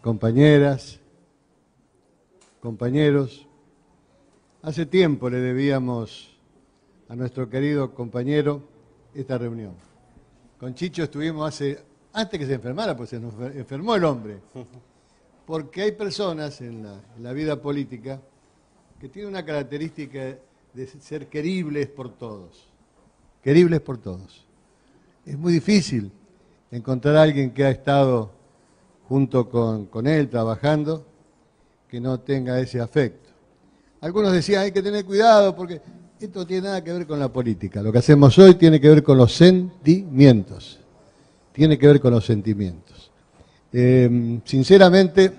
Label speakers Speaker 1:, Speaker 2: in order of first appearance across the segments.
Speaker 1: compañeras, compañeros. Hace tiempo le debíamos a nuestro querido compañero esta reunión. Con Chicho estuvimos antes que se enfermara, pues se nos enfermó el hombre. Porque hay personas en la vida política que tienen una característica de ser queribles por todos. Queribles por todos. Es muy difícil encontrar a alguien que ha estado junto con él trabajando que no tenga ese afecto. Algunos decían, hay que tener cuidado porque esto no tiene nada que ver con la política. Lo que hacemos hoy tiene que ver con los sentimientos. Tiene que ver con los sentimientos. Sinceramente,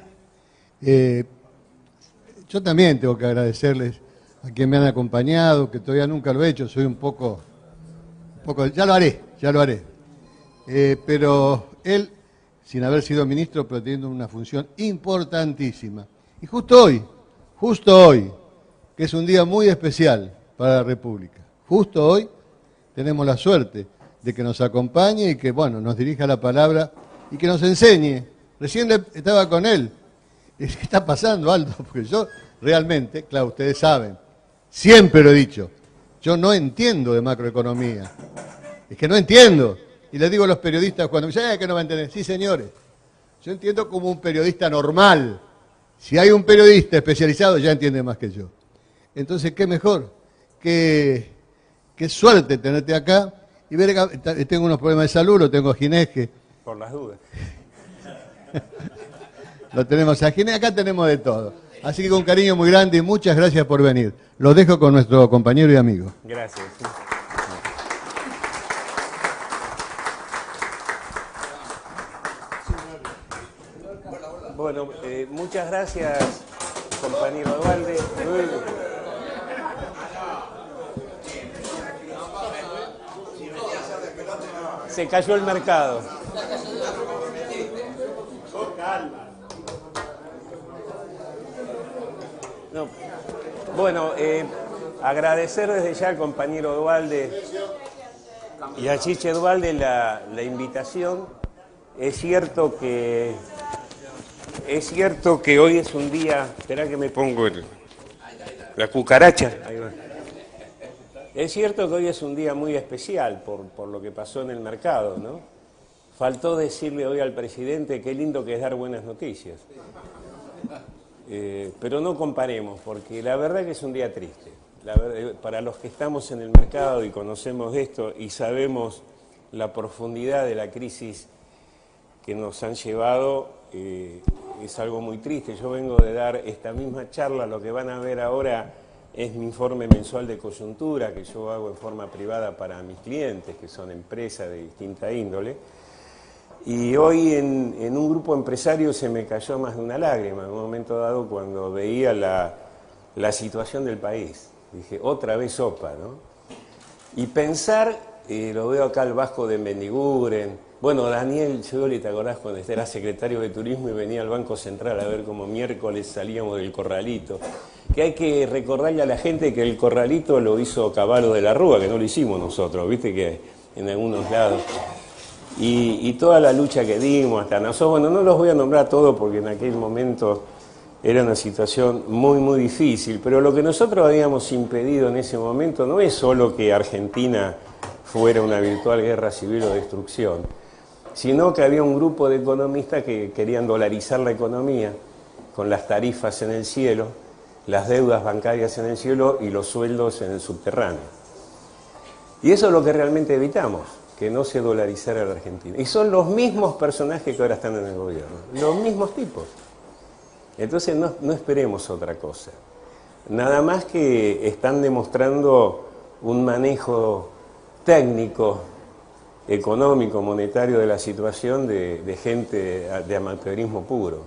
Speaker 1: yo también tengo que agradecerles a quienes me han acompañado, que todavía nunca lo he hecho, soy un poco ya lo haré. Pero él, sin haber sido ministro, pero teniendo una función importantísima. Y justo hoy, que es un día muy especial para la República, justo hoy tenemos la suerte de que nos acompañe y que, bueno, nos dirija la palabra y que nos enseñe. Recién estaba con él. ¿Qué está pasando, Aldo? Porque yo realmente, claro, ustedes saben, siempre lo he dicho, yo no entiendo de macroeconomía. Es que no entiendo. Y les digo a los periodistas cuando me dicen, que no va a entender. Sí, señores, yo entiendo como un periodista normal. Si hay un periodista especializado, ya entiende más que yo. Entonces, qué mejor, qué suerte tenerte acá y ver que tengo unos problemas de salud, lo tengo a Ginés, que...
Speaker 2: Por las dudas.
Speaker 1: Lo tenemos a Ginés, acá tenemos de todo. Así que con cariño muy grande y muchas gracias por venir. Los dejo con nuestro compañero y amigo.
Speaker 2: Gracias. Bueno, muchas gracias, compañero Duvalde. Se cayó el mercado. No. Bueno, agradecer desde ya al compañero Duvalde y a Chiche Duvalde la invitación. Es cierto que hoy es un día... Espera que me pongo la cucaracha. Ahí va. Es cierto que hoy es un día muy especial por lo que pasó en el mercado, ¿no? Faltó decirle hoy al presidente qué lindo que es dar buenas noticias. Pero no comparemos, porque la verdad que es un día triste. Para los que estamos en el mercado y conocemos esto y sabemos la profundidad de la crisis que nos han llevado, es algo muy triste. Yo vengo de dar esta misma charla, lo que van a ver ahora es mi informe mensual de coyuntura que yo hago en forma privada para mis clientes, que son empresas de distinta índole. Y hoy en un grupo empresario se me cayó más de una lágrima en un momento dado cuando veía la situación del país. Dije, otra vez OPA, ¿no? Y pensar, lo veo acá al Vasco de Mendiguren. Bueno, Daniel Scioli, ¿te acordás cuando era secretario de Turismo y venía al Banco Central a ver cómo miércoles salíamos del Corralito? Que hay que recordarle a la gente que el Corralito lo hizo Cavallo de la Rúa, que no lo hicimos nosotros, viste que en algunos lados. Y toda la lucha que dimos hasta nosotros, bueno, no los voy a nombrar todos porque en aquel momento era una situación muy, muy difícil, pero lo que nosotros habíamos impedido en ese momento no es solo que Argentina fuera una virtual guerra civil o destrucción, sino que había un grupo de economistas que querían dolarizar la economía con las tarifas en el cielo, las deudas bancarias en el cielo y los sueldos en el subterráneo. Y eso es lo que realmente evitamos, que no se dolarizara la Argentina. Y son los mismos personajes que ahora están en el gobierno, los mismos tipos. Entonces no esperemos otra cosa. Nada más que están demostrando un manejo técnico, económico, monetario de la situación de gente de amateurismo puro.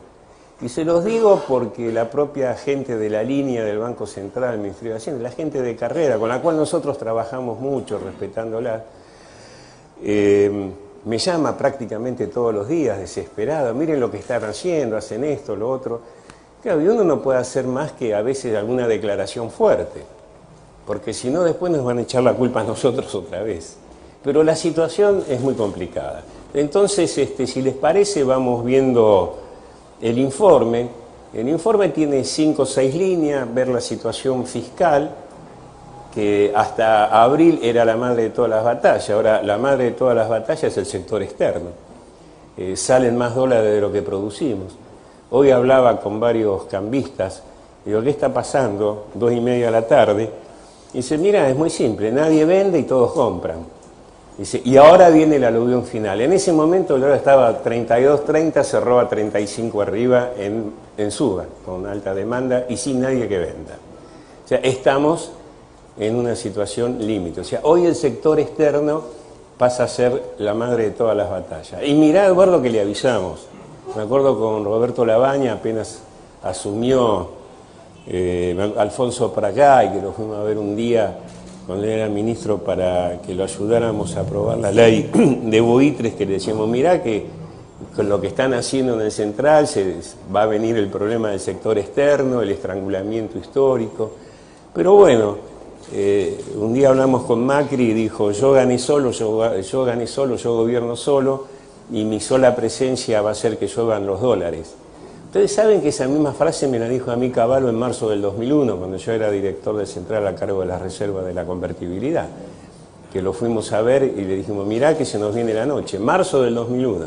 Speaker 2: Y se los digo porque la propia gente de la línea del Banco Central, el Ministerio de Hacienda, la gente de carrera, con la cual nosotros trabajamos mucho, respetándola, me llama prácticamente todos los días, desesperada, miren lo que están haciendo, hacen esto, lo otro. Claro, y uno no puede hacer más que a veces alguna declaración fuerte, porque si no después nos van a echar la culpa a nosotros otra vez. Pero la situación es muy complicada. Entonces, si les parece, vamos viendo el informe. El informe tiene 5 o 6 líneas, ver la situación fiscal, que hasta abril era la madre de todas las batallas. Ahora la madre de todas las batallas es el sector externo. Salen más dólares de lo que producimos. Hoy hablaba con varios cambistas, digo, ¿qué está pasando? 2:30 de la tarde. Y dice, mira, es muy simple, nadie vende y todos compran. Dice, y ahora viene el aluvión final. En ese momento el dólar estaba a 32.30, cerró a 35 arriba en suba, con alta demanda y sin nadie que venda. O sea, estamos en una situación límite. O sea, hoy el sector externo pasa a ser la madre de todas las batallas. Y mirá, Eduardo, que le avisamos. Me acuerdo con Roberto Labaña, apenas asumió Alfonso Pratgay, que lo fuimos a ver un día cuando él era ministro para que lo ayudáramos a aprobar la ley de buitres, que le decíamos, mirá que con lo que están haciendo en el central va a venir el problema del sector externo, el estrangulamiento histórico. Pero bueno, un día hablamos con Macri y dijo, yo gobierno solo, y mi sola presencia va a hacer que lluevan los dólares. Ustedes saben que esa misma frase me la dijo a mí Cavallo en marzo del 2001, cuando yo era director del Central a cargo de las reservas de la convertibilidad, que lo fuimos a ver y le dijimos, mirá que se nos viene la noche, marzo del 2001.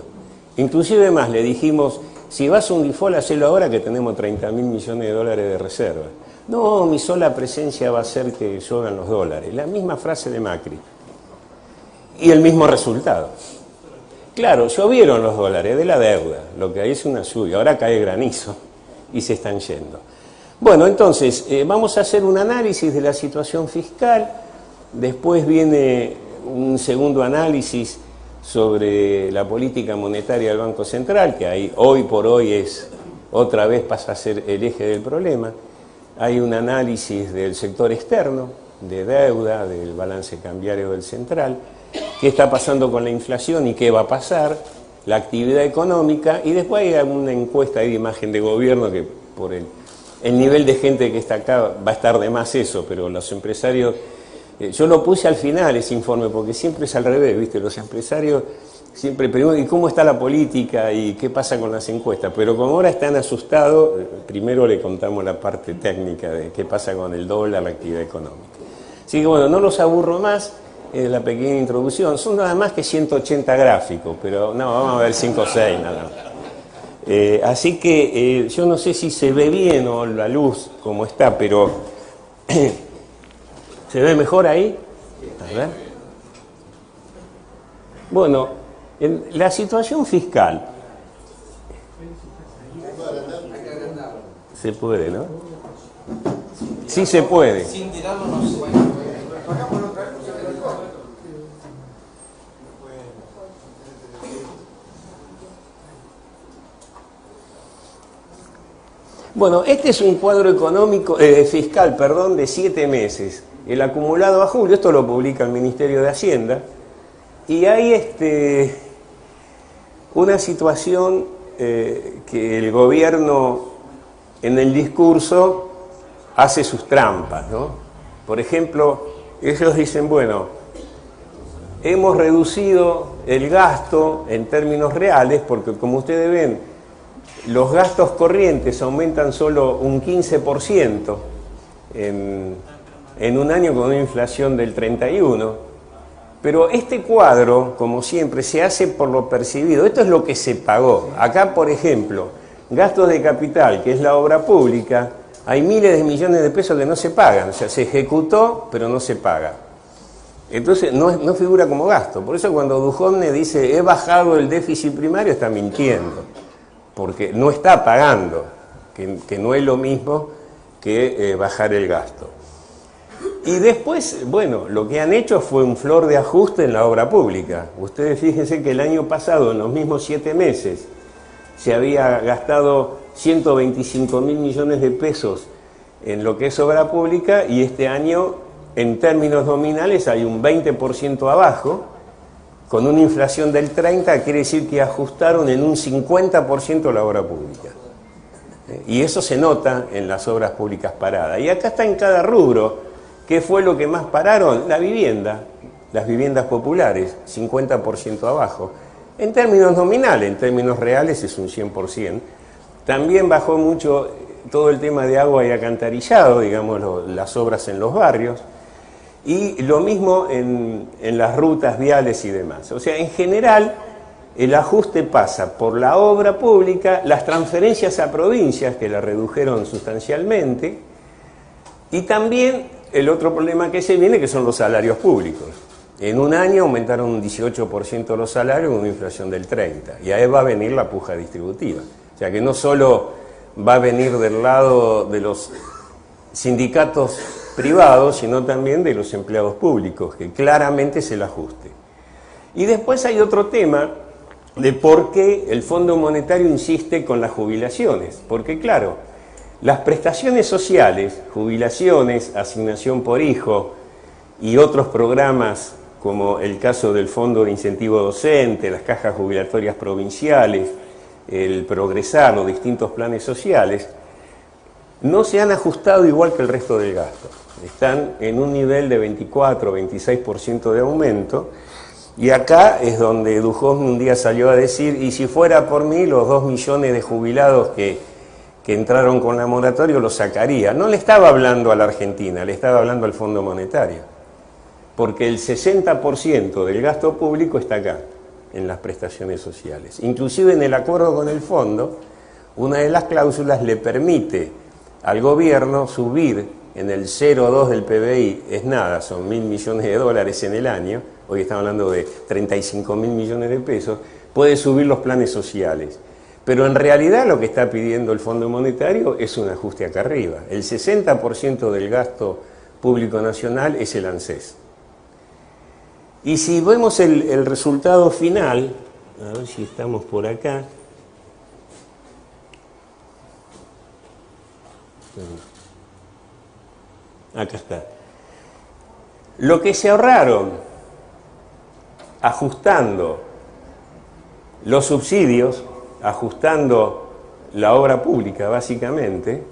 Speaker 2: Inclusive más, le dijimos, si vas a un default, hacelo ahora que tenemos 30.000 millones de dólares de reserva. No, mi sola presencia va a hacer que lluevan los dólares. La misma frase de Macri. Y el mismo resultado. Claro, llovieron los dólares de la deuda, lo que hay es una lluvia, ahora cae granizo y se están yendo. Bueno, entonces, vamos a hacer un análisis de la situación fiscal, después viene un segundo análisis sobre la política monetaria del Banco Central, que ahí, hoy por hoy otra vez pasa a ser el eje del problema. Hay un análisis del sector externo, de deuda, del balance cambiario del central, qué está pasando con la inflación y qué va a pasar, la actividad económica, y después hay alguna encuesta de imagen de gobierno que por el nivel de gente que está acá va a estar de más eso, pero los empresarios, yo lo puse al final ese informe porque siempre es al revés, ¿viste? Los empresarios siempre preguntan, ¿y cómo está la política y qué pasa con las encuestas? Pero como ahora están asustados, primero le contamos la parte técnica de qué pasa con el dólar, la actividad económica. Así que bueno, no los aburro más. La pequeña introducción, son nada más que 180 gráficos, pero no, vamos a ver 5 o 6 nada más. Así que yo no sé si se ve bien o la luz como está, pero ¿se ve mejor ahí? A ver. Bueno, la situación fiscal. Se puede, ¿no? Sí se puede.
Speaker 3: Sin tirarlo no se puede.
Speaker 2: Bueno, este es un cuadro económico, fiscal, de 7 meses. El acumulado a julio, esto lo publica el Ministerio de Hacienda, y hay una situación que el gobierno en el discurso hace sus trampas, ¿no? Por ejemplo, ellos dicen, bueno, hemos reducido el gasto en términos reales, porque como ustedes ven, los gastos corrientes aumentan solo un 15% en un año con una inflación del 31%, pero este cuadro, como siempre, se hace por lo percibido. Esto es lo que se pagó. Acá, por ejemplo, gastos de capital, que es la obra pública, hay miles de millones de pesos que no se pagan, o sea, se ejecutó, pero no se paga. Entonces, no figura como gasto. Por eso cuando Duhovne dice, he bajado el déficit primario, está mintiendo, porque no está pagando, que no es lo mismo que bajar el gasto. Y después, bueno, lo que han hecho fue un flor de ajuste en la obra pública. Ustedes fíjense que el año pasado, en los mismos 7 meses, se había gastado 125.000 millones de pesos en lo que es obra pública, y este año, en términos nominales, hay un 20% abajo. Con una inflación del 30%, quiere decir que ajustaron en un 50% la obra pública. Y eso se nota en las obras públicas paradas. Y acá está en cada rubro. ¿Qué fue lo que más pararon? La vivienda, las viviendas populares, 50% abajo. En términos nominales, en términos reales es un 100%. También bajó mucho todo el tema de agua y alcantarillado, digamos, las obras en los barrios, y lo mismo en las rutas viales y demás. O sea, en general, el ajuste pasa por la obra pública, las transferencias a provincias, que la redujeron sustancialmente, y también el otro problema que se viene, que son los salarios públicos. En un año aumentaron un 18% los salarios con una inflación del 30%, y ahí va a venir la puja distributiva. O sea que no solo va a venir del lado de los sindicatos privados, sino también de los empleados públicos, que claramente es el ajuste. Y después hay otro tema de por qué el Fondo Monetario insiste con las jubilaciones. Porque claro, las prestaciones sociales, jubilaciones, asignación por hijo y otros programas como el caso del Fondo de Incentivo Docente, las cajas jubilatorias provinciales, el Progresar, los distintos planes sociales, no se han ajustado igual que el resto del gasto. Están en un nivel de 24-26% de aumento, y acá es donde Duhovne un día salió a decir, y si fuera por mí, los 2 millones de jubilados que entraron con la moratoria los sacaría. No le estaba hablando a la Argentina, le estaba hablando al Fondo Monetario, porque el 60% del gasto público está acá, en las prestaciones sociales. Inclusive en el acuerdo con el fondo, una de las cláusulas le permite al gobierno subir en el 0,2 del PBI, es nada, son 1.000 millones de dólares en el año, hoy estamos hablando de 35.000 millones de pesos, puede subir los planes sociales. Pero en realidad lo que está pidiendo el Fondo Monetario es un ajuste acá arriba. El 60% del gasto público nacional es el ANSES. Y si vemos el resultado final, a ver si estamos por acá. Acá está. Lo que se ahorraron ajustando los subsidios, ajustando la obra pública básicamente,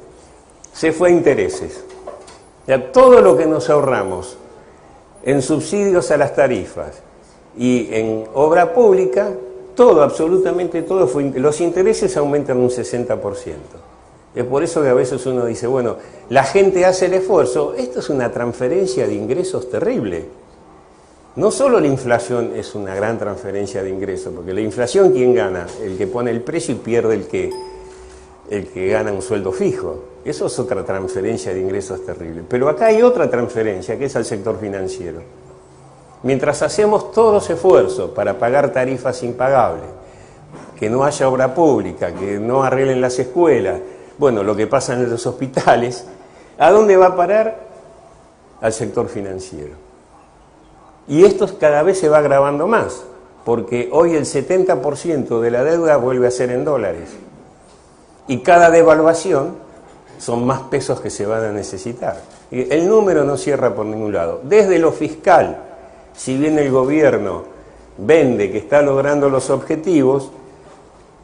Speaker 2: se fue a intereses. Ya todo lo que nos ahorramos en subsidios a las tarifas y en obra pública, todo, absolutamente todo, los intereses aumentan un 60%. Es por eso que a veces uno dice, bueno, la gente hace el esfuerzo. Esto es una transferencia de ingresos terrible. No solo la inflación es una gran transferencia de ingresos, porque la inflación, ¿quién gana? El que pone el precio y pierde el que gana un sueldo fijo. Eso es otra transferencia de ingresos terrible. Pero acá hay otra transferencia, que es al sector financiero. Mientras hacemos todos los esfuerzos para pagar tarifas impagables, que no haya obra pública, que no arreglen las escuelas, bueno, lo que pasa en los hospitales, ¿a dónde va a parar? Al sector financiero. Y esto cada vez se va agravando más, porque hoy el 70% de la deuda vuelve a ser en dólares. Y cada devaluación son más pesos que se van a necesitar. El número no cierra por ningún lado. Desde lo fiscal, si bien el gobierno vende que está logrando los objetivos,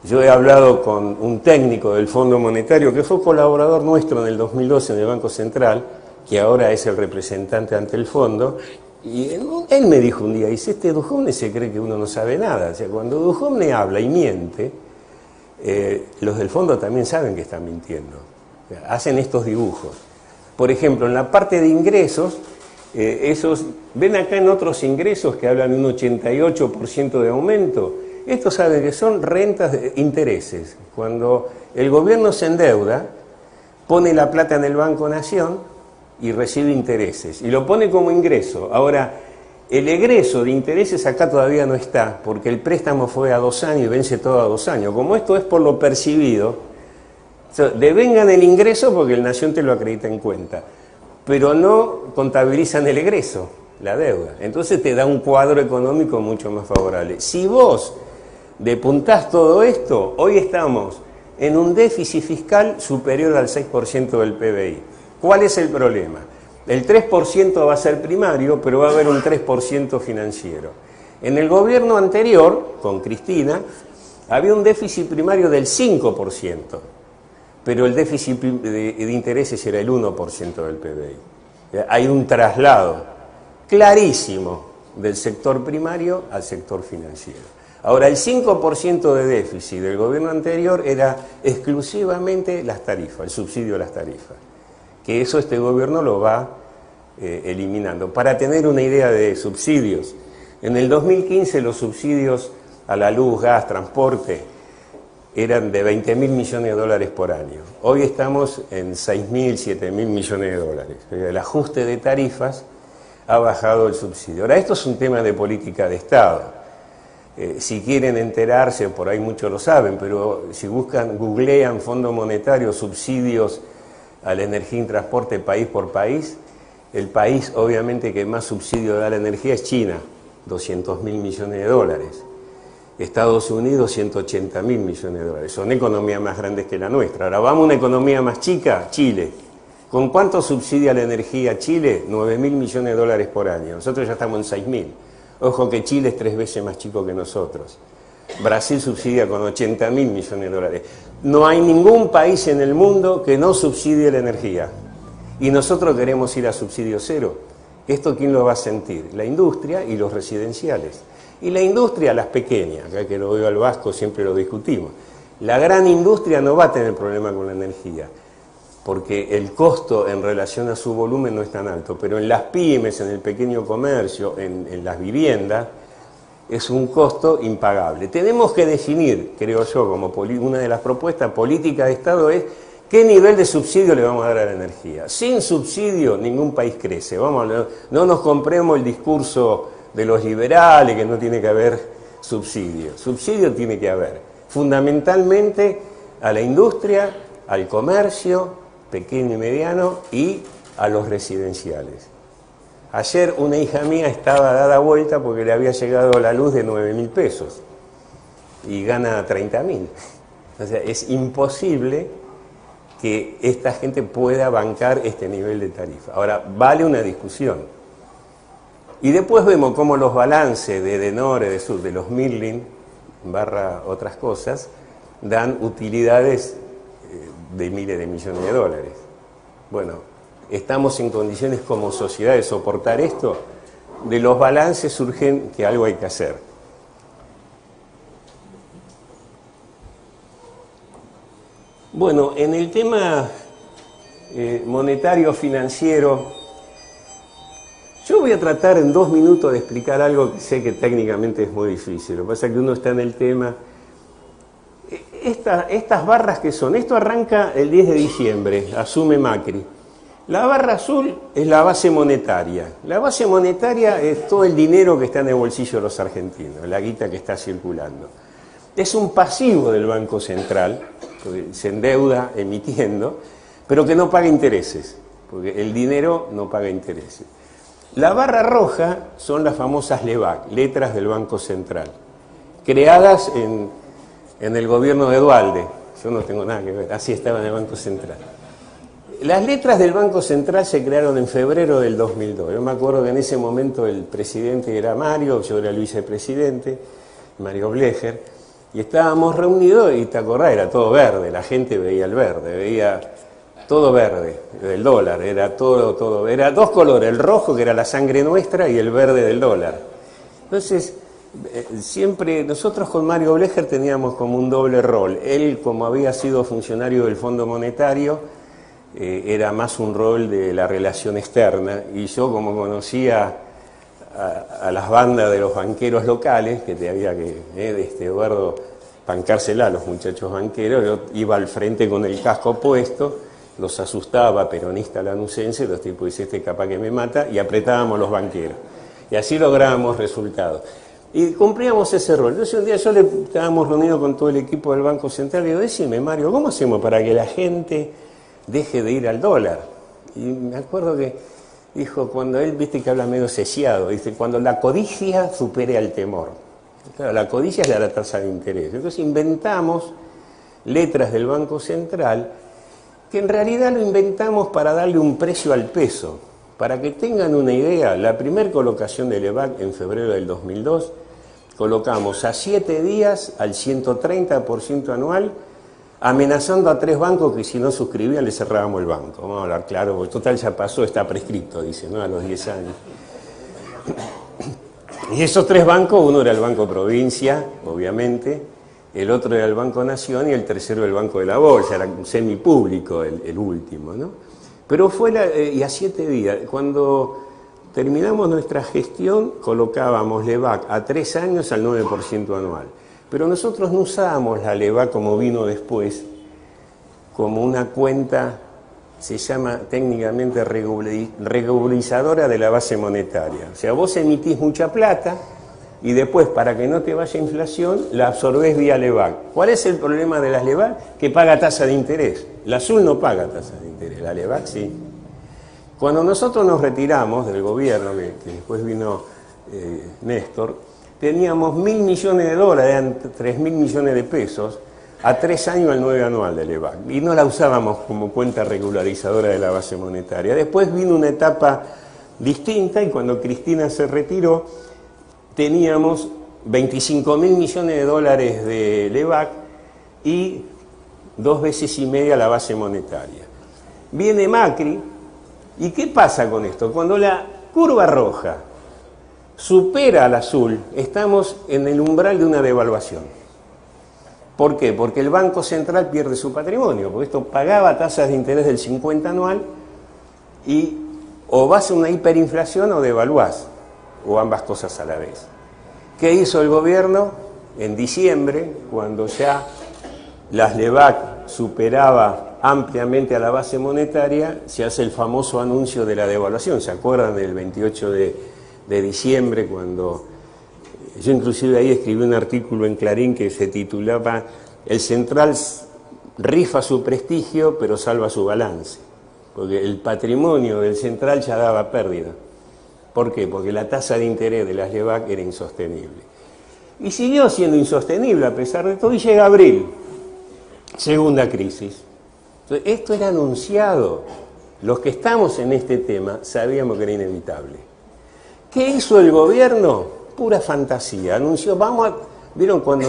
Speaker 2: yo he hablado con un técnico del Fondo Monetario que fue colaborador nuestro en el 2012 en el Banco Central, que ahora es el representante ante el fondo, y él me dijo un día, dice, Duhovne se cree que uno no sabe nada. O sea, cuando Duhovne habla y miente, los del fondo también saben que están mintiendo. O sea, hacen estos dibujos. Por ejemplo, en la parte de ingresos, ven acá en otros ingresos que hablan de un 88% de aumento. Estos saben que son rentas de intereses. Cuando el gobierno se endeuda, pone la plata en el Banco Nación y recibe intereses. Y lo pone como ingreso. Ahora, el egreso de intereses acá todavía no está, porque el préstamo fue a 2 años y vence todo a 2 años. Como esto es por lo percibido, devengan el ingreso porque el Nación te lo acredita en cuenta, pero no contabilizan el egreso, la deuda. Entonces te da un cuadro económico mucho más favorable. Si vos depuntás todo esto, hoy estamos en un déficit fiscal superior al 6% del PBI. ¿Cuál es el problema? El 3% va a ser primario, pero va a haber un 3% financiero. En el gobierno anterior, con Cristina, había un déficit primario del 5%, pero el déficit de intereses era el 1% del PBI. Hay un traslado clarísimo del sector primario al sector financiero. Ahora, el 5% de déficit del gobierno anterior era exclusivamente las tarifas, el subsidio a las tarifas, que eso este gobierno lo va eliminando. Para tener una idea de subsidios, en el 2015 los subsidios a la luz, gas, transporte eran de 20.000 millones de dólares por año. Hoy estamos en 6.000, 7.000 millones de dólares. El ajuste de tarifas ha bajado el subsidio. Ahora, esto es un tema de política de Estado. Si quieren enterarse, por ahí muchos lo saben, pero si googlean Fondo Monetario, subsidios a la energía y transporte país por país, el país obviamente que más subsidio da a la energía es China, 200.000 millones de dólares. Estados Unidos, 180.000 millones de dólares. Son economías más grandes que la nuestra. Ahora vamos a una economía más chica, Chile. ¿Con cuánto subsidia la energía Chile? 9.000 millones de dólares por año. Nosotros ya estamos en 6.000. Ojo que Chile es 3 veces más chico que nosotros. Brasil subsidia con 80.000 millones de dólares. No hay ningún país en el mundo que no subsidie la energía. Y nosotros queremos ir a subsidio cero. ¿Esto quién lo va a sentir? La industria y los residenciales. Y la industria, las pequeñas, acá que lo veo al Vasco siempre lo discutimos. La gran industria no va a tener problema con la energía, porque el costo en relación a su volumen no es tan alto, pero en las pymes, en el pequeño comercio, en las viviendas, es un costo impagable. Tenemos que definir, creo yo, como una de las propuestas políticas de Estado es qué nivel de subsidio le vamos a dar a la energía. Sin subsidio ningún país crece. No nos compremos el discurso de los liberales, que no tiene que haber subsidio. Subsidio tiene que haber, fundamentalmente a la industria, al comercio, pequeño y mediano, y a los residenciales. Ayer una hija mía estaba dada vuelta porque le había llegado la luz de 9.000 pesos y gana 30.000. O sea, es imposible que esta gente pueda bancar este nivel de tarifa. Ahora, vale una discusión. Y después vemos cómo los balances de Edenor, de Sur, de los Mirlin, barra otras cosas, dan utilidades de miles de millones de dólares. Bueno, ¿estamos en condiciones como sociedad de soportar esto? De los balances surgen que algo hay que hacer. Bueno, en el tema monetario financiero, yo voy a tratar en 2 minutos de explicar algo que sé que técnicamente es muy difícil. Lo que pasa es que uno está en el tema. Estas barras que son, esto arranca el 10 de diciembre, asume Macri. La barra azul es la base monetaria. La base monetaria es todo el dinero que está en el bolsillo de los argentinos, la guita que está circulando. Es un pasivo del Banco Central, porque se endeuda emitiendo, pero que no paga intereses, porque el dinero no paga intereses. La barra roja son las famosas LEBAC, letras del Banco Central, creadas en el gobierno de Duhalde. Yo no tengo nada que ver, así estaba en el Banco Central. Las letras del Banco Central se crearon en febrero del 2002. Yo me acuerdo que en ese momento el presidente era Mario, yo era el vicepresidente, Mario Blecher, y estábamos reunidos y te acordás, era todo verde, la gente veía el verde, veía todo verde, el dólar, era todo, era 2 colores, el rojo que era la sangre nuestra y el verde del dólar. Entonces, siempre nosotros con Mario Blecher teníamos como un doble rol. Él, como había sido funcionario del Fondo Monetario, era más un rol de la relación externa, y yo, como conocía a las bandas de los banqueros locales, que te había que, Eduardo, bancársela a los muchachos banqueros, yo iba al frente con el casco puesto, los asustaba, peronista lanucense, los tipos dicen, este capaz que me mata, y apretábamos los banqueros. Y así lográbamos resultados. Y cumplíamos ese rol. Entonces un día estábamos reunidos con todo el equipo del Banco Central, y digo, decime, Mario, ¿cómo hacemos para que la gente deje de ir al dólar? Y me acuerdo que dijo, cuando él, viste que habla medio sesiado, dice, cuando la codicia supere al temor. Claro, la codicia es la tasa de interés. Entonces inventamos letras del Banco Central, que en realidad lo inventamos para darle un precio al peso. Para que tengan una idea, la primera colocación del EVAC en febrero del 2002, colocamos a 7 días al 130% anual, amenazando a 3 bancos que si no suscribían le cerrábamos el banco. Vamos a hablar claro, porque total ya pasó, está prescripto, dice, ¿no? A los 10 años. Y esos tres bancos, uno era el Banco Provincia, obviamente, el otro era el Banco Nación y el tercero el Banco de la Bolsa, era semipúblico el último, ¿no? Pero fue y a 7 días, cuando terminamos nuestra gestión, colocábamos LEVAC a 3 años al 9% anual. Pero nosotros no usábamos la LEVAC como vino después, como una cuenta, se llama técnicamente regularizadora de la base monetaria. O sea, vos emitís mucha plata y después, para que no te vaya inflación, la absorbés vía LEVAC. ¿Cuál es el problema de las LEVAC? Que paga tasa de interés. La Azul no paga tasa de interés, la LEVAC sí. Cuando nosotros nos retiramos del gobierno, que después vino Néstor, teníamos $1.000 millones, eran 3.000 millones de pesos, a 3 años al 9 anual de LEVAC, y no la usábamos como cuenta regularizadora de la base monetaria. Después vino una etapa distinta y cuando Cristina se retiró teníamos $25.000 millones de LEVAC y 2 veces y media la base monetaria. Viene Macri, ¿y qué pasa con esto? Cuando la curva roja supera al azul, estamos en el umbral de una devaluación. ¿Por qué? Porque el Banco Central pierde su patrimonio, porque esto pagaba tasas de interés del 50 anual y o vas a una hiperinflación o devaluás, o ambas cosas a la vez. ¿Qué hizo el gobierno? En diciembre, cuando ya las LEVAC superaba ampliamente a la base monetaria, se hace el famoso anuncio de la devaluación. ¿Se acuerdan del 28 de diciembre cuando... Yo inclusive ahí escribí un artículo en Clarín que se titulaba "El Central rifa su prestigio pero salva su balance", porque el patrimonio del Central ya daba pérdida. ¿Por qué? Porque la tasa de interés de las LEVAC era insostenible. Y siguió siendo insostenible a pesar de todo y llega abril, segunda crisis. Entonces, esto era anunciado. Los que estamos en este tema sabíamos que era inevitable. ¿Qué hizo el gobierno? Pura fantasía. Anunció, ¿vieron cuando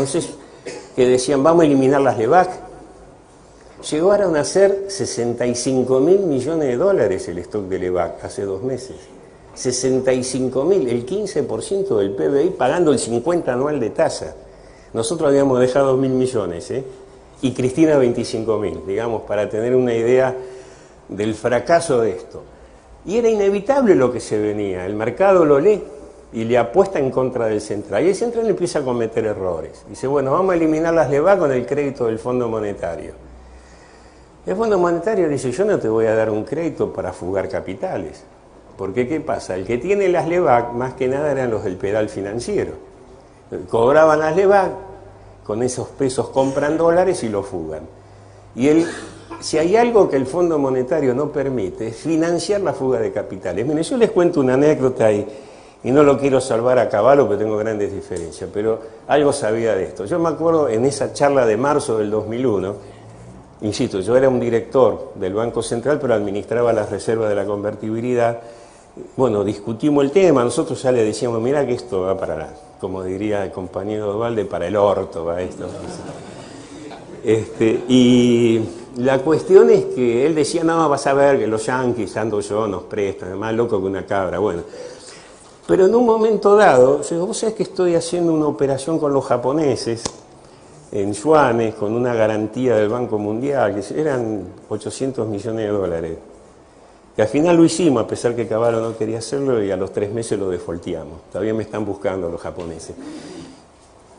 Speaker 2: que decían vamos a eliminar las LEVAC? Llegaron a ser $65.000 millones el stock de LEVAC hace 2 meses. 65.000, el 15% del PBI, pagando el 50 anual de tasa. Nosotros habíamos dejado 2.000 millones, y Cristina 25.000, digamos, para tener una idea del fracaso de esto. Y era inevitable lo que se venía. El mercado lo lee y le apuesta en contra del Central. Y el Central empieza a cometer errores. Dice, bueno, vamos a eliminar las LEVAC con el crédito del Fondo Monetario. El Fondo Monetario dice, yo no te voy a dar un crédito para fugar capitales. Porque, ¿qué pasa? El que tiene las LEVAC, más que nada, eran los del pedal financiero. Cobraban las LEVAC, con esos pesos compran dólares y lo fugan. Y si hay algo que el Fondo Monetario no permite, es financiar la fuga de capitales. Miren, yo les cuento una anécdota ahí. Y no lo quiero salvar a caballo porque tengo grandes diferencias, pero algo sabía de esto. Yo me acuerdo en esa charla de marzo del 2001, insisto, yo era un director del Banco Central, pero administraba las reservas de la convertibilidad. Bueno, discutimos el tema, nosotros ya le decíamos, mirá que esto va para, como diría el compañero Duvalde, para el orto va esto. Y la cuestión es que él decía, no, vas a ver que los yanquis, ando yo, nos prestan, más loco que una cabra, bueno. Pero en un momento dado, yo digo, vos sabés que estoy haciendo una operación con los japoneses, en yuanes, con una garantía del Banco Mundial, que eran $800 millones, que al final lo hicimos, a pesar que Cavallo no quería hacerlo, y a los 3 meses lo defaulteamos. Todavía me están buscando los japoneses.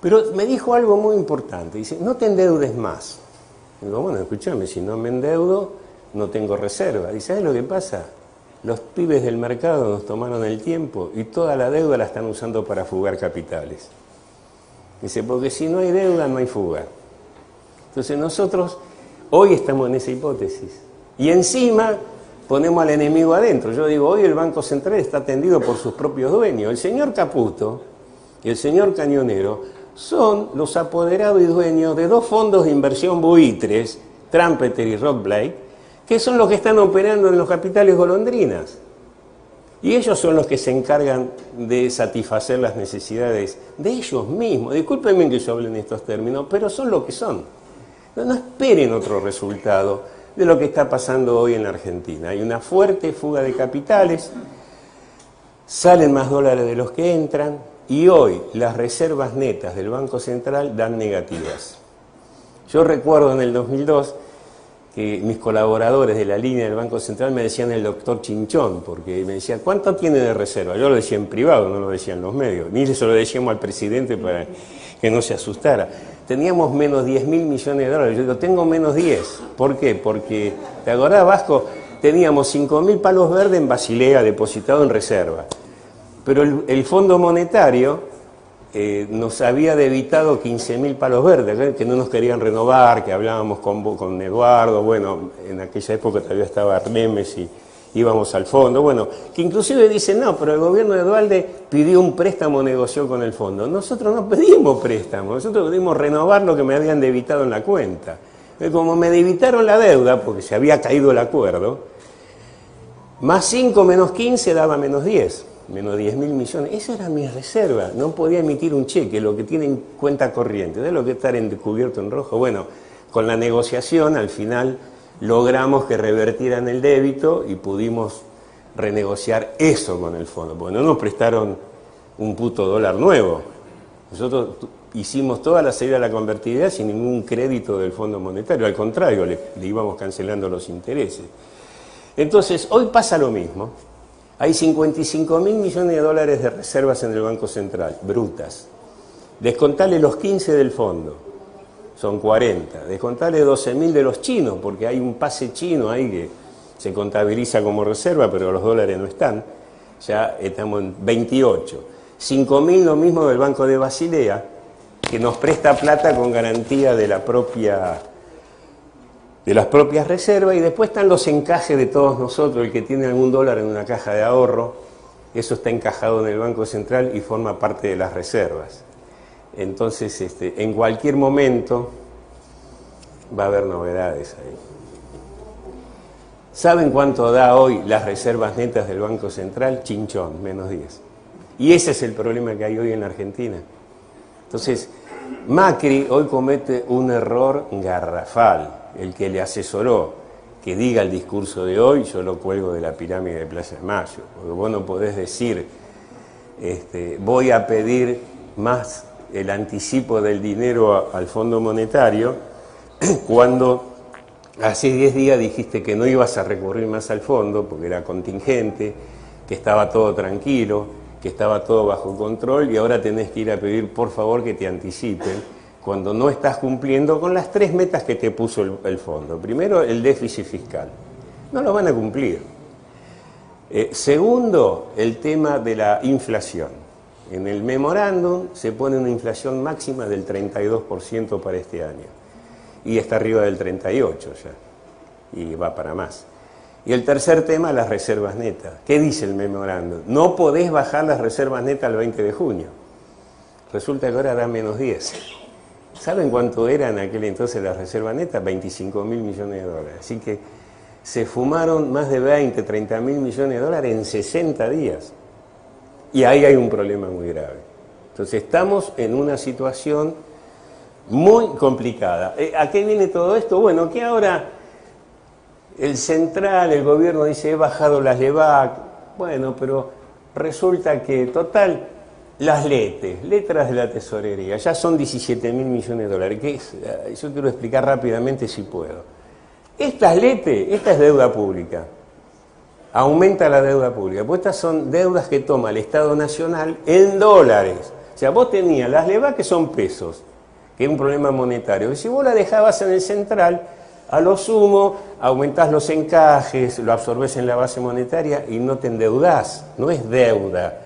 Speaker 2: Pero me dijo algo muy importante, dice, no te endeudes más. Digo, bueno, escúchame, si no me endeudo, no tengo reserva. Dice, ¿sabes lo que pasa? Los pibes del mercado nos tomaron el tiempo y toda la deuda la están usando para fugar capitales. Dice, porque si no hay deuda, no hay fuga. Entonces nosotros hoy estamos en esa hipótesis. Y encima ponemos al enemigo adentro. Yo digo, hoy el Banco Central está atendido por sus propios dueños. El señor Caputo y el señor Cañonero son los apoderados y dueños de 2 fondos de inversión buitres, Trumpeter y Rothblake, que son los que están operando en los capitales golondrinas. Y ellos son los que se encargan de satisfacer las necesidades de ellos mismos. Discúlpenme que yo hable en estos términos, pero son lo que son. No esperen otro resultado de lo que está pasando hoy en la Argentina. Hay una fuerte fuga de capitales, salen más dólares de los que entran, y hoy las reservas netas del Banco Central dan negativas. Yo recuerdo en el 2002 que mis colaboradores de la línea del Banco Central me decían el doctor Chinchón, porque me decían, ¿cuánto tiene de reserva? Yo lo decía en privado, no lo decía en los medios, ni se lo decíamos al presidente para que no se asustara. Teníamos menos 10.000 millones de dólares. Yo digo, tengo menos 10. ¿Por qué? Porque, ¿te acordás, Vasco? Teníamos 5.000 palos verdes en Basilea depositado en reserva. Pero el Fondo Monetario nos había debitado 15.000 palos verdes, que no nos querían renovar, que hablábamos con Eduardo, bueno, en aquella época todavía estaba Arnemes y íbamos al fondo, bueno, que inclusive dicen, no, pero el gobierno de Duhalde pidió un préstamo, negoció con el fondo. Nosotros no pedimos préstamo, nosotros pedimos renovar lo que me habían debitado en la cuenta. Como me debitaron la deuda, porque se había caído el acuerdo, más 5 menos 15 daba menos 10. Menos 10.000 millones, esa era mi reserva, no podía emitir un cheque, lo que tiene en cuenta corriente, de lo que estar cubierto en rojo. Bueno, con la negociación al final logramos que revertieran el débito y pudimos renegociar eso con el fondo, porque no nos prestaron un puto dólar nuevo. Nosotros hicimos toda la salida de la convertibilidad sin ningún crédito del Fondo Monetario, al contrario, le íbamos cancelando los intereses. Entonces, hoy pasa lo mismo. Hay 55.000 millones de dólares de reservas en el Banco Central, brutas. Descontale los 15 del fondo, son 40. Descontale 12.000 de los chinos, porque hay un pase chino ahí que se contabiliza como reserva, pero los dólares no están. Ya estamos en 28. 5.000 lo mismo del Banco de Basilea, que nos presta plata con garantía de las propias reservas, y después están los encajes de todos nosotros, el que tiene algún dólar en una caja de ahorro, eso está encajado en el Banco Central y forma parte de las reservas. Entonces, en cualquier momento va a haber novedades ahí. ¿Saben cuánto da hoy las reservas netas del Banco Central? Chinchón, menos 10. Y ese es el problema que hay hoy en la Argentina. Entonces, Macri hoy comete un error garrafal. El que le asesoró que diga el discurso de hoy, yo lo cuelgo de la pirámide de Plaza de Mayo, porque vos no podés decir, voy a pedir más el anticipo del dinero al Fondo Monetario, cuando hace 10 días dijiste que no ibas a recurrir más al fondo, porque era contingente, que estaba todo tranquilo, que estaba todo bajo control, y ahora tenés que ir a pedir, por favor, que te anticipen, cuando no estás cumpliendo con las 3 metas que te puso el fondo. Primero, el déficit fiscal. No lo van a cumplir. Segundo, el tema de la inflación. En el memorándum se pone una inflación máxima del 32% para este año. Y está arriba del 38% ya. Y va para más. Y el tercer tema, las reservas netas. ¿Qué dice el memorándum? No podés bajar las reservas netas al 20 de junio. Resulta que ahora dan menos 10. ¿Saben cuánto eran en aquel entonces las reservas netas? 25.000 millones de dólares. Así que se fumaron más de 20, 30.000 millones de dólares en 60 días. Y ahí hay un problema muy grave. Entonces estamos en una situación muy complicada. ¿A qué viene todo esto? Bueno, que ahora el central, el gobierno dice, he bajado las LEVAC. Bueno, pero resulta que, total, las letras de la tesorería, ya son 17.000 millones de dólares. ¿Qué es? Yo quiero explicar rápidamente si puedo. Esta es deuda pública. Aumenta la deuda pública. Pues estas son deudas que toma el Estado Nacional en dólares. O sea, vos tenías las LEVAC que son pesos, que es un problema monetario. Y si vos la dejabas en el central, a lo sumo aumentás los encajes, lo absorbés en la base monetaria y no te endeudás. No es deuda.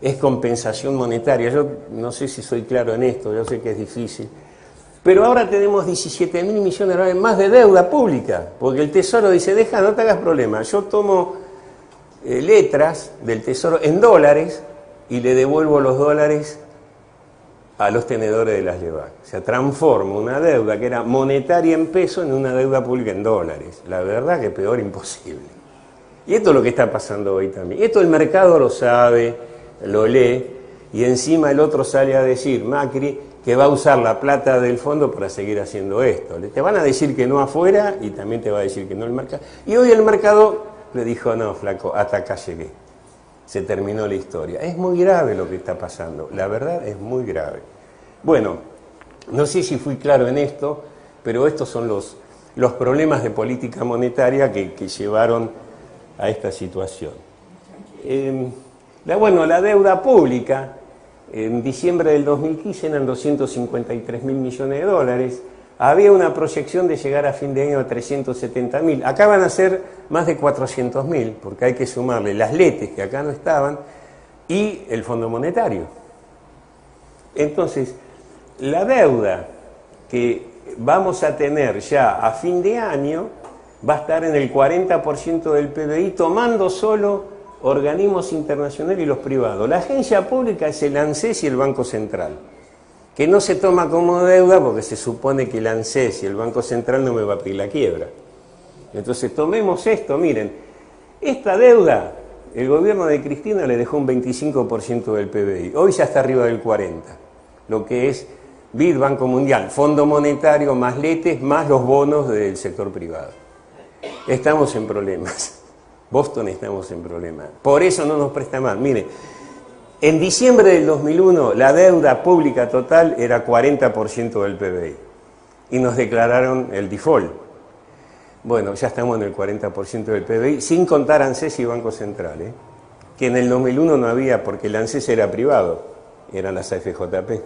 Speaker 2: Es compensación monetaria. Yo no sé si soy claro en esto, yo sé que es difícil. Pero ahora tenemos 17.000 millones de dólares más de deuda pública, porque el Tesoro dice, no te hagas problema, yo tomo letras del Tesoro en dólares y le devuelvo los dólares a los tenedores de las LEVAC. O sea, transforma una deuda que era monetaria en pesos en una deuda pública en dólares. La verdad que peor imposible. Y esto es lo que está pasando hoy también. Esto el mercado lo sabe, lo lee, y encima el otro sale a decir, Macri, que va a usar la plata del fondo para seguir haciendo esto. Te van a decir que no afuera y también te va a decir que no el mercado. Y hoy el mercado le dijo, no, flaco, hasta acá llegué. se terminó la historia. Es muy grave lo que está pasando, la verdad es muy grave. Bueno, no sé si fui claro en esto, pero estos son los problemas de política monetaria que llevaron a esta situación. La deuda pública, en diciembre del 2015 eran 253.000 millones de dólares, había una proyección de llegar a fin de año a 370.000, acá van a ser más de 400.000, porque hay que sumarle las letes que acá no estaban y el Fondo Monetario. Entonces, la deuda que vamos a tener ya a fin de año va a estar en el 40% del PBI, tomando solo organismos internacionales y los privados. La agencia pública es el ANSES y el Banco Central, que no se toma como deuda porque se supone que el ANSES y el Banco Central no me va a pedir la quiebra. Entonces tomemos esto, miren, esta deuda, el gobierno de Cristina le dejó un 25% del PBI, hoy ya está arriba del 40%, lo que es BID, Banco Mundial, Fondo Monetario, más letes, más los bonos del sector privado. Estamos en problemas. Boston estamos en problemas. Por eso no nos presta más. Mire, en diciembre del 2001 la deuda pública total era 40% del PBI y nos declararon el default. Bueno, ya estamos en el 40% del PBI, sin contar ANSES y Banco Central, que en el 2001 no había, porque el ANSES era privado, eran las AFJP,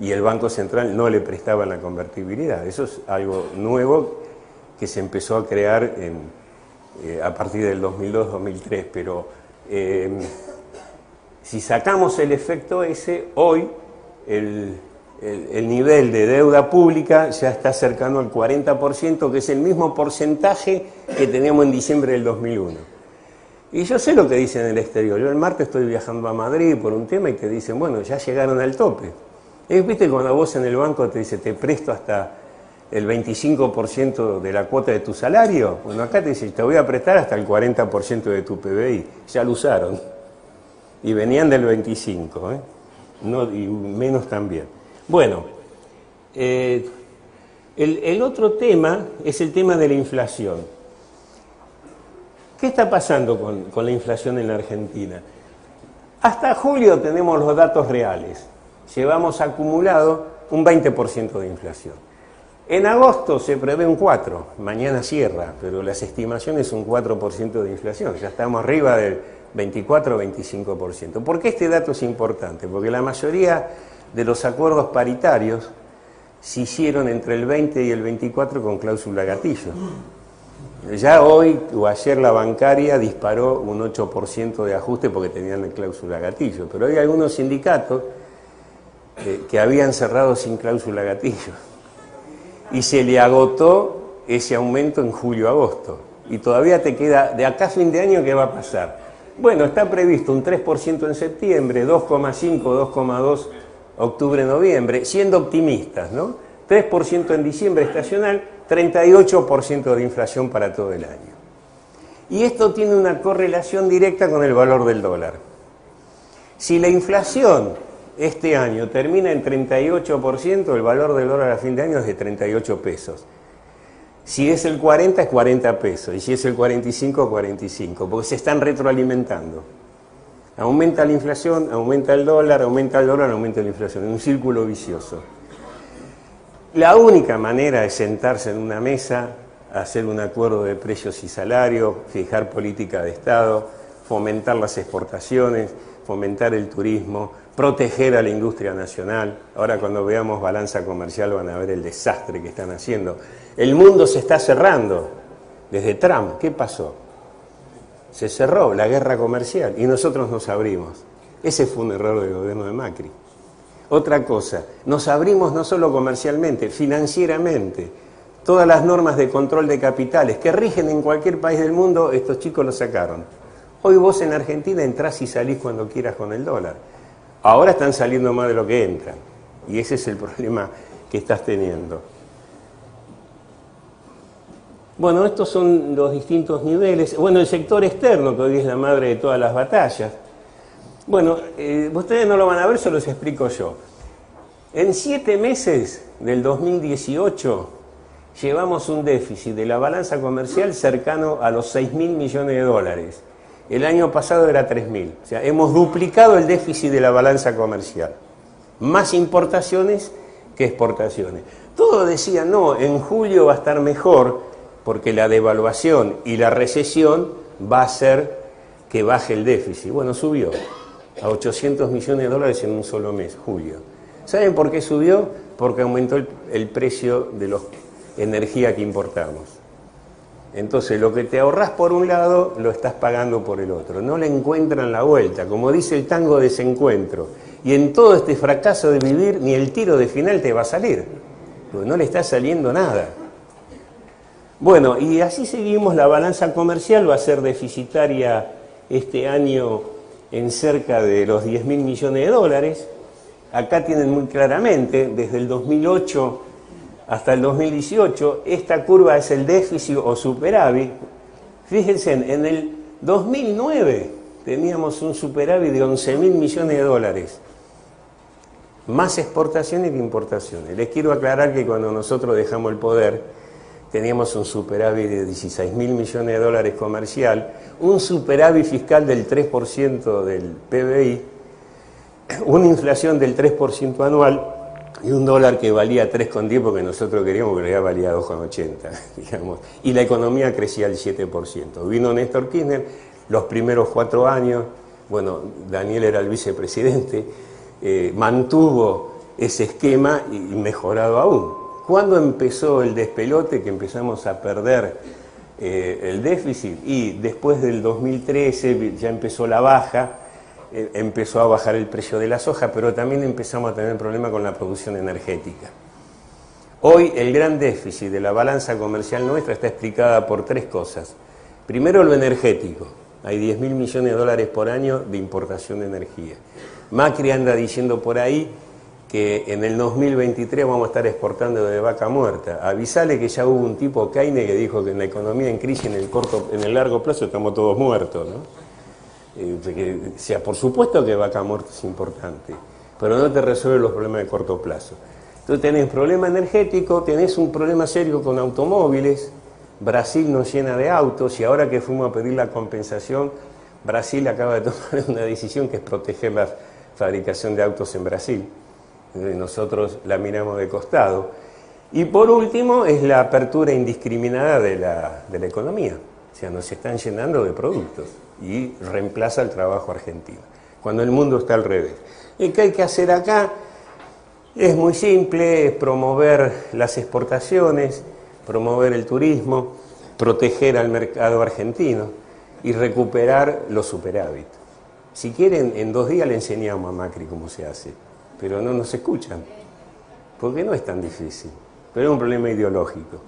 Speaker 2: y el Banco Central no le prestaba la convertibilidad. Eso es algo nuevo que se empezó a crear a partir del 2002-2003, pero si sacamos el efecto ese, hoy el nivel de deuda pública ya está cercano al 40%, que es el mismo porcentaje que teníamos en diciembre del 2001. Y yo sé lo que dicen en el exterior. Yo el martes estoy viajando a Madrid por un tema y te dicen, bueno, ya llegaron al tope. ¿Viste cuando vos en el banco te dice, te presto hasta el 25% de la cuota de tu salario? Bueno, acá te dice, te voy a prestar hasta el 40% de tu PBI. Ya lo usaron. Y venían del 25%, no, y menos también. Bueno, el otro tema es el tema de la inflación. ¿Qué está pasando con la inflación en la Argentina? Hasta julio tenemos los datos reales. Llevamos acumulado un 20% de inflación. En agosto se prevé un 4%, mañana cierra, pero las estimaciones son un 4% de inflación. Ya estamos arriba del 24-25%. ¿Por qué este dato es importante? Porque la mayoría de los acuerdos paritarios se hicieron entre el 20 y el 24 con cláusula gatillo. Ya hoy o ayer la bancaria disparó un 8% de ajuste porque tenían la cláusula gatillo, pero hay algunos sindicatos que habían cerrado sin cláusula gatillo y se le agotó ese aumento en julio-agosto y todavía te queda de acá a fin de año. ¿Qué va a pasar? Bueno, está previsto un 3% en septiembre, 2,5, 2,2 octubre-noviembre, siendo optimistas, ¿no? 3% en diciembre estacional, 38% de inflación para todo el año. Y esto tiene una correlación directa con el valor del dólar. Si la inflación este año termina en 38%, el valor del dólar a fin de año es de 38 pesos. Si es el 40, es 40 pesos. Y si es el 45, 45. Porque se están retroalimentando. Aumenta la inflación, aumenta el dólar, aumenta la inflación. Es un círculo vicioso. La única manera es sentarse en una mesa, hacer un acuerdo de precios y salarios, fijar política de Estado, fomentar las exportaciones, fomentar el turismo, proteger a la industria nacional. Ahora cuando veamos balanza comercial van a ver el desastre que están haciendo. El mundo se está cerrando. Desde Trump, ¿qué pasó? Se cerró la guerra comercial y nosotros nos abrimos. Ese fue un error del gobierno de Macri. Otra cosa, nos abrimos no solo comercialmente, financieramente. Todas las normas de control de capitales que rigen en cualquier país del mundo, estos chicos lo sacaron. Hoy vos en Argentina entrás y salís cuando quieras con el dólar. Ahora están saliendo más de lo que entran. Y ese es el problema que estás teniendo. Bueno, estos son los distintos niveles. Bueno, el sector externo, que hoy es la madre de todas las batallas. Bueno, ustedes no lo van a ver, se los explico yo. En 7 meses del 2018 llevamos un déficit de la balanza comercial cercano a los 6.000 millones de dólares. El año pasado era 3.000. O sea, hemos duplicado el déficit de la balanza comercial. Más importaciones que exportaciones. Todos decían, no, en julio va a estar mejor porque la devaluación y la recesión va a hacer que baje el déficit. Bueno, subió a 800 millones de dólares en un solo mes, julio. ¿Saben por qué subió? Porque aumentó el precio de la energía que importamos. Entonces, lo que te ahorrás por un lado, lo estás pagando por el otro. No le encuentran la vuelta, como dice el tango, desencuentro. Y en todo este fracaso de vivir, ni el tiro de final te va a salir, porque no le está saliendo nada. Bueno, y así seguimos. La balanza comercial va a ser deficitaria este año en cerca de los 10.000 millones de dólares. Acá tienen muy claramente, desde el 2008 hasta el 2018, esta curva es el déficit o superávit. Fíjense, en el 2009 teníamos un superávit de 11.000 millones de dólares. Más exportaciones que importaciones. Les quiero aclarar que cuando nosotros dejamos el poder, teníamos un superávit de 16.000 millones de dólares comercial, un superávit fiscal del 3% del PBI, una inflación del 3% anual y un dólar que valía 3,10 porque nosotros queríamos que ya valía 2,80, digamos. Y la economía crecía al 7%. Vino Néstor Kirchner los primeros 4 años, bueno, Daniel era el vicepresidente, mantuvo ese esquema y mejorado aún. ¿Cuándo empezó el despelote, que empezamos a perder el déficit? Y después del 2013 ya empezó la baja, empezó a bajar el precio de la soja, pero también empezamos a tener problemas con la producción energética. Hoy el gran déficit de la balanza comercial nuestra está explicada por 3 cosas. Primero, lo energético. Hay 10.000 millones de dólares por año de importación de energía. Macri anda diciendo por ahí que en el 2023 vamos a estar exportando de vaca muerta. Avisale que ya hubo un tipo Keynes que dijo que en la economía en crisis, en el largo plazo, estamos todos muertos, ¿no? O sea, por supuesto que vaca muerta es importante, pero no te resuelve los problemas de corto plazo. Entonces tenés problema energético, tenés un problema serio con automóviles. Brasil nos llena de autos y ahora que fuimos a pedir la compensación, Brasil acaba de tomar una decisión que es proteger la fabricación de autos en Brasil. Nosotros la miramos de costado. Y por último es la apertura indiscriminada de la economía. O sea, nos están llenando de productos y reemplaza el trabajo argentino, cuando el mundo está al revés. ¿Y qué hay que hacer acá? Es muy simple, es promover las exportaciones, promover el turismo, proteger al mercado argentino y recuperar los superávit. Si quieren, en 2 días le enseñamos a Macri cómo se hace, pero no nos escuchan, porque no es tan difícil, pero es un problema ideológico.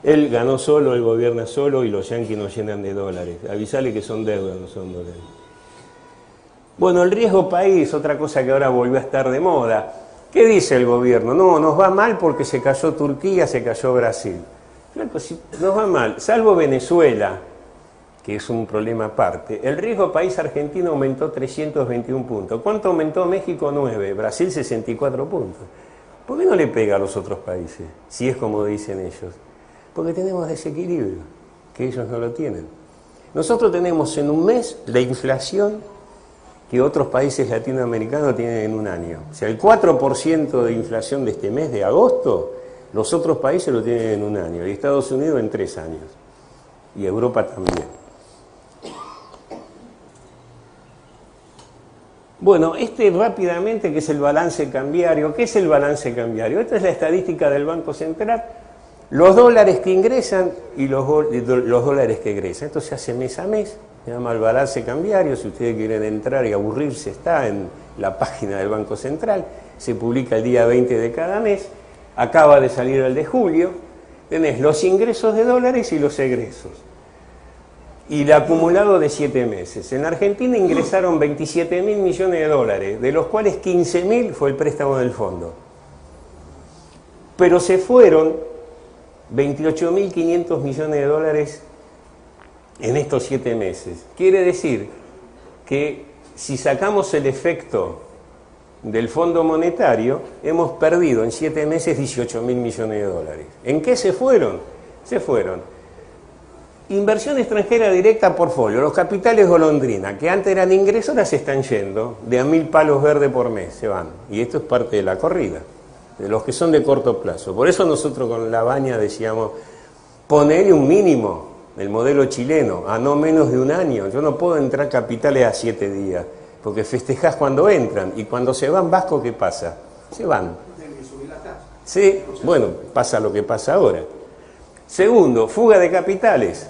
Speaker 2: Él ganó solo, él gobierna solo y los yanquis nos llenan de dólares. Avisale que son deudas, no son dólares. Bueno, el riesgo país, otra cosa que ahora volvió a estar de moda. ¿Qué dice el gobierno? No, nos va mal porque se cayó Turquía, se cayó Brasil. Claro, si nos va mal, salvo Venezuela, que es un problema aparte, el riesgo país argentino aumentó 321 puntos. ¿Cuánto aumentó México? 9, Brasil 64 puntos. ¿Por qué no le pega a los otros países, si es como dicen ellos? Porque tenemos desequilibrio, que ellos no lo tienen. Nosotros tenemos en un mes la inflación que otros países latinoamericanos tienen en un año. O sea, el 4% de inflación de este mes de agosto, los otros países lo tienen en un año, y Estados Unidos en 3 años, y Europa también. Bueno, rápidamente, que es el balance cambiario. ¿Qué es el balance cambiario? Esta es la estadística del Banco Central. Los dólares que ingresan y los dólares que egresan. Esto se hace mes a mes, se llama el balance cambiario. Si ustedes quieren entrar y aburrirse, está en la página del Banco Central. Se publica el día 20 de cada mes. Acaba de salir el de julio. Tenés los ingresos de dólares y los egresos. Y el acumulado de 7 meses. En Argentina ingresaron 27.000 millones de dólares, de los cuales 15.000 fue el préstamo del fondo. Pero se fueron 28.500 millones de dólares en estos 7 meses. Quiere decir que si sacamos el efecto del Fondo Monetario, hemos perdido en 7 meses 18.000 millones de dólares. ¿En qué se fueron? Se fueron Inversión extranjera directa portfolio, los capitales golondrina, que antes eran ingresos, ahora se están yendo de a 1000 palos verdes por mes, se van. Y esto es parte de la corrida, de los que son de corto plazo. Por eso nosotros con la Baña decíamos, ponerle un mínimo, el modelo chileno, a no menos de un año. Yo no puedo entrar capitales a 7 días, porque festejás cuando entran, y cuando se van, Vasco, ¿qué pasa? Se van. Sí, bueno, pasa lo que pasa ahora. Segundo, fuga de capitales.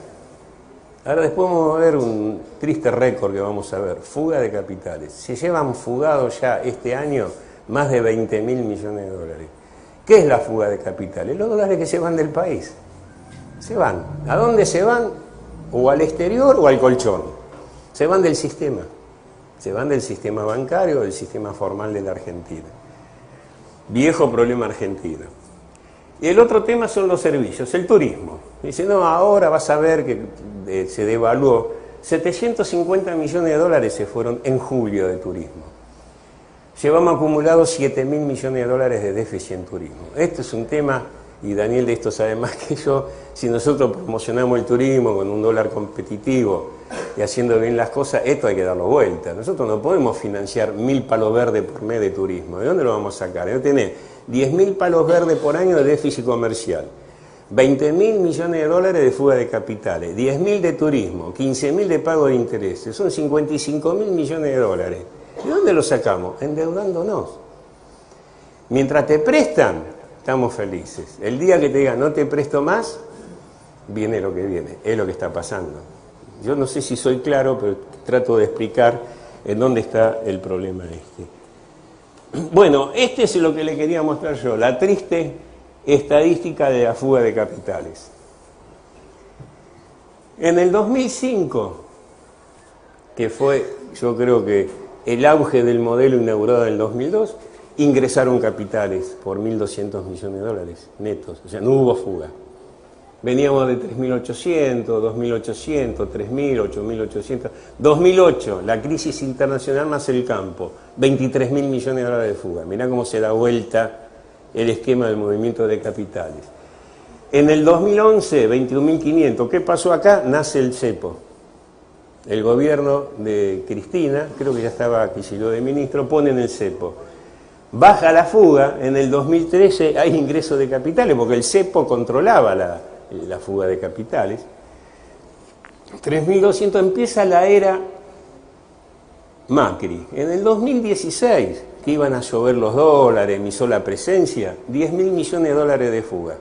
Speaker 2: Ahora después vamos a ver un triste récord que vamos a ver. Fuga de capitales. Se llevan fugados ya este año más de 20.000 millones de dólares. ¿Qué es la fuga de capitales? Los dólares que se van del país. Se van. ¿A dónde se van? O al exterior o al colchón. Se van del sistema. Se van del sistema bancario, del sistema formal de la Argentina. Viejo problema argentino. Y el otro tema son los servicios, el turismo. Dice, no, ahora vas a ver que se devaluó. 750 millones de dólares se fueron en julio de turismo. Llevamos acumulados 7.000 millones de dólares de déficit en turismo. Esto es un tema, y Daniel de esto sabe más que yo, si nosotros promocionamos el turismo con un dólar competitivo y haciendo bien las cosas, esto hay que darlo vuelta. Nosotros no podemos financiar 1000 palos verdes por mes de turismo. ¿De dónde lo vamos a sacar? Debe tener 10.000 palos verdes por año de déficit comercial, 20.000 millones de dólares de fuga de capitales, 10.000 de turismo, 15.000 de pago de intereses, son 55.000 millones de dólares. ¿De dónde lo sacamos? Endeudándonos. Mientras te prestan, estamos felices. El día que te digan no te presto más, viene lo que viene, es lo que está pasando. Yo no sé si soy claro, pero trato de explicar en dónde está el problema este. Bueno, este es lo que le quería mostrar yo, la triste estadística de la fuga de capitales. En el 2005, que fue, yo creo que el auge del modelo inaugurado en el 2002, ingresaron capitales por 1.200 millones de dólares netos, o sea, no hubo fuga. Veníamos de 3.800, 2.800, 3.000, 8.800. 2008, la crisis internacional más el campo, 23.000 millones de dólares de fuga. Mirá cómo se da vuelta el esquema del movimiento de capitales. En el 2011, 21.500. ¿Qué pasó acá? Nace el cepo. El gobierno de Cristina, creo que ya estaba Kicillof de ministro, ponen el cepo. Baja la fuga, en el 2013 hay ingreso de capitales, porque el cepo controlaba la fuga de capitales. 3.200, empieza la era Macri. En el 2016, que iban a llover los dólares, mi sola presencia, 10.000 millones de dólares de fuga.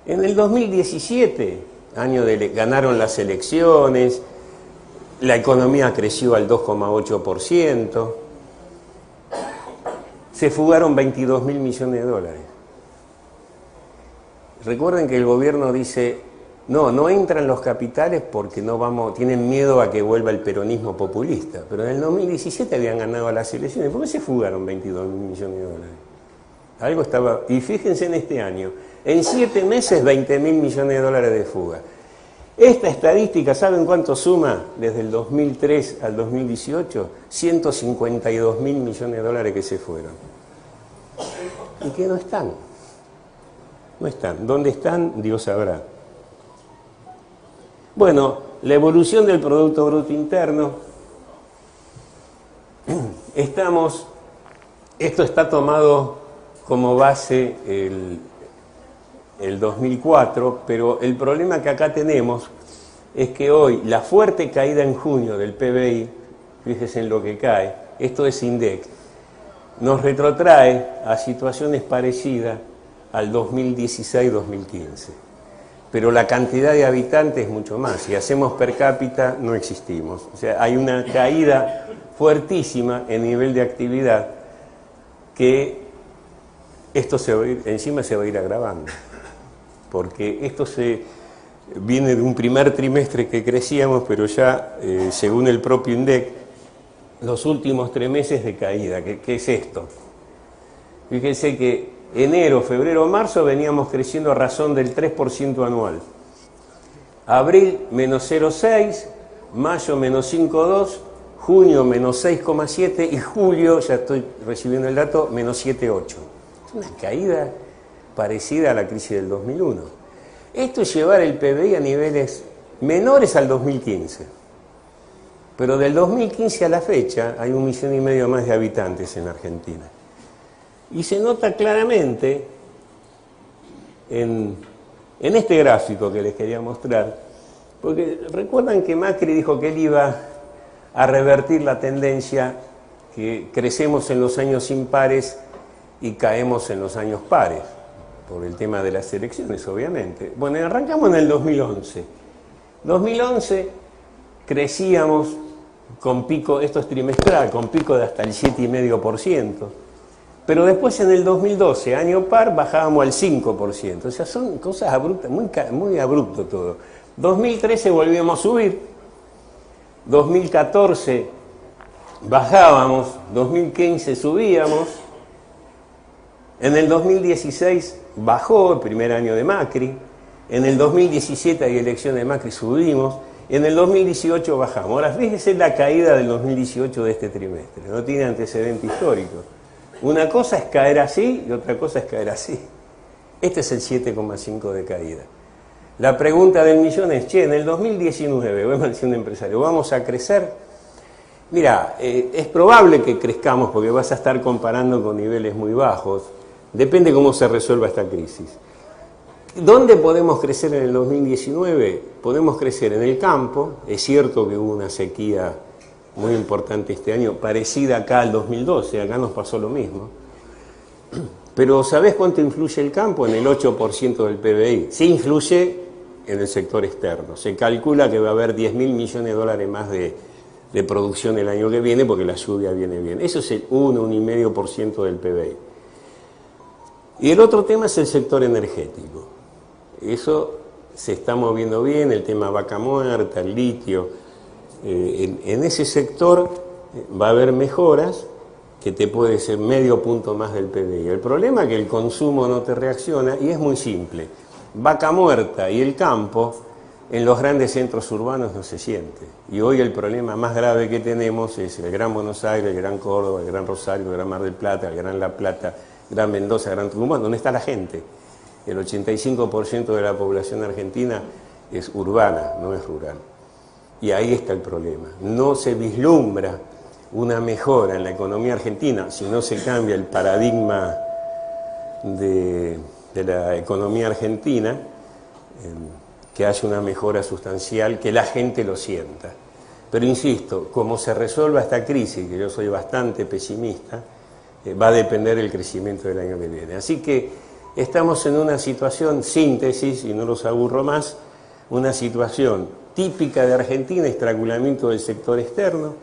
Speaker 2: En el 2017, año ganaron las elecciones, la economía creció al 2,8%, se fugaron 22.000 millones de dólares. Recuerden que el gobierno dice, no entran los capitales porque tienen miedo a que vuelva el peronismo populista. Pero en el 2017 habían ganado las elecciones. ¿Por qué se fugaron 22.000 millones de dólares? Algo estaba... Y fíjense en este año, en 7 meses 20.000 millones de dólares de fuga. Esta estadística, ¿saben cuánto suma desde el 2003 al 2018? 152.000 millones de dólares que se fueron. ¿Y qué no están? No están. ¿Dónde están? Dios sabrá. Bueno, la evolución del Producto Bruto Interno. Esto está tomado como base el 2004, pero el problema que acá tenemos es que hoy la fuerte caída en junio del PBI, fíjense en lo que cae, esto es INDEC, nos retrotrae a situaciones parecidas al 2016-2015. Pero la cantidad de habitantes es mucho más. Si hacemos per cápita, no existimos. O sea, hay una caída fuertísima en nivel de actividad que esto encima se va a ir agravando. Porque esto viene de un primer trimestre que crecíamos, pero ya, según el propio INDEC, los últimos 3 meses de caída. ¿Qué es esto? Fíjense que enero, febrero, marzo veníamos creciendo a razón del 3% anual. Abril, menos 0,6, mayo, menos 5,2, junio, menos 6,7 y julio, ya estoy recibiendo el dato, menos 7,8. Es una caída parecida a la crisis del 2001. Esto es llevar el PBI a niveles menores al 2015. Pero del 2015 a la fecha hay 1,5 millones más de habitantes en Argentina. Y se nota claramente en este gráfico que les quería mostrar, porque recuerdan que Macri dijo que él iba a revertir la tendencia que crecemos en los años impares y caemos en los años pares, por el tema de las elecciones, obviamente. Bueno, arrancamos en el 2011. 2011 crecíamos con pico, esto es trimestral, con pico de hasta el 7,5%. Pero después en el 2012, año par, bajábamos al 5%. O sea, son cosas abruptas, muy abrupto todo. 2013 volvíamos a subir, 2014 bajábamos, 2015 subíamos, en el 2016 bajó, el primer año de Macri, en el 2017 hay elecciones de Macri, subimos, en el 2018 bajamos. Ahora, fíjese la caída del 2018 de este trimestre, no tiene antecedente histórico. Una cosa es caer así y otra cosa es caer así. Este es el 7,5 de caída. La pregunta del millón es, en el 2019, voy a decir un empresario, ¿vamos a crecer? Mira, es probable que crezcamos porque vas a estar comparando con niveles muy bajos. Depende cómo se resuelva esta crisis. ¿Dónde podemos crecer en el 2019? Podemos crecer en el campo. Es cierto que hubo una sequía muy importante este año, parecida acá al 2012, acá nos pasó lo mismo. Pero ¿sabés cuánto influye el campo? En el 8% del PBI. Sí influye en el sector externo. Se calcula que va a haber 10.000 millones de dólares más de producción el año que viene porque la lluvia viene bien. Eso es el 1,5% del PBI. Y el otro tema es el sector energético. Eso se está moviendo bien, el tema vaca muerta, el litio. En ese sector va a haber mejoras que te puede ser medio punto más del PBI. El problema es que el consumo no te reacciona y es muy simple. Vaca muerta y el campo en los grandes centros urbanos no se siente. Y hoy el problema más grave que tenemos es el Gran Buenos Aires, el Gran Córdoba, el Gran Rosario, el Gran Mar del Plata, el Gran La Plata, Gran Mendoza, Gran Tucumán. ¿Dónde está la gente? El 85% de la población argentina es urbana, no es rural. Y ahí está el problema. No se vislumbra una mejora en la economía argentina si no se cambia el paradigma de la economía argentina, que haya una mejora sustancial, que la gente lo sienta. Pero insisto, como se resuelva esta crisis, que yo soy bastante pesimista, va a depender el crecimiento del año que viene. Así que estamos en una situación, síntesis, y no los aburro más, una situación típica de Argentina, estrangulamiento del sector externo,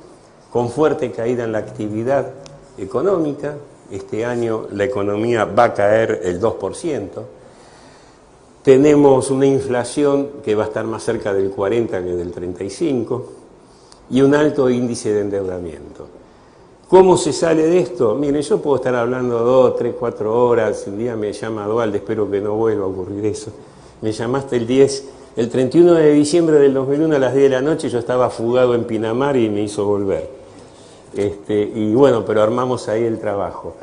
Speaker 2: con fuerte caída en la actividad económica. Este año la economía va a caer el 2%. Tenemos una inflación que va a estar más cerca del 40 que del 35 y un alto índice de endeudamiento. ¿Cómo se sale de esto? Miren, yo puedo estar hablando 2, 3, 4 horas. Un día me llama Dualde, espero que no vuelva a ocurrir eso. Me llamaste el 31 de diciembre del 2001 a las 10 de la noche, yo estaba fugado en Pinamar y me hizo volver. Y bueno, pero armamos ahí el trabajo.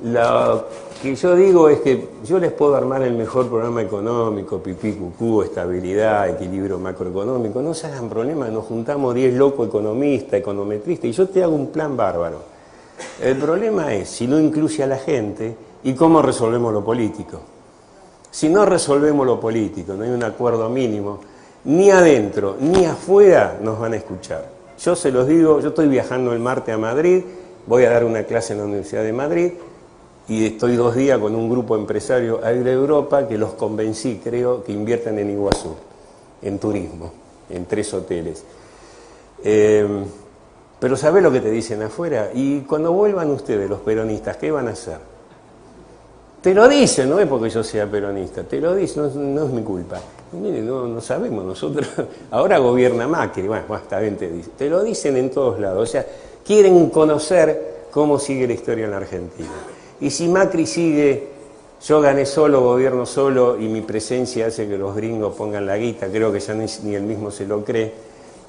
Speaker 2: Lo que yo digo es que yo les puedo armar el mejor programa económico, pipí, cucú, estabilidad, equilibrio macroeconómico. No se hagan problemas, nos juntamos 10 locos economistas, econometristas, y yo te hago un plan bárbaro. El problema es si no incluye a la gente y cómo resolvemos lo político. Si no resolvemos lo político, no hay un acuerdo mínimo, ni adentro ni afuera nos van a escuchar. Yo se los digo, yo estoy viajando el martes a Madrid, voy a dar una clase en la Universidad de Madrid y estoy 2 días con un grupo empresario de Europa que los convencí, creo, que inviertan en Iguazú, en turismo, en 3 hoteles. Pero ¿sabés lo que te dicen afuera? Y cuando vuelvan ustedes, los peronistas, ¿qué van a hacer? Te lo dicen, no es porque yo sea peronista, te lo dicen, no es mi culpa. Mire, no sabemos nosotros. Ahora gobierna Macri, bueno, está bien, te lo dicen en todos lados. O sea, quieren conocer cómo sigue la historia en la Argentina. Y si Macri sigue, yo gané solo, gobierno solo, y mi presencia hace que los gringos pongan la guita, creo que ya ni él mismo se lo cree.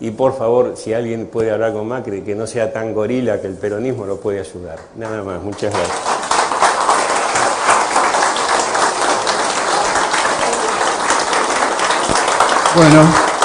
Speaker 2: Y por favor, si alguien puede hablar con Macri, que no sea tan gorila, que el peronismo lo puede ayudar. Nada más, muchas gracias.
Speaker 1: Bueno.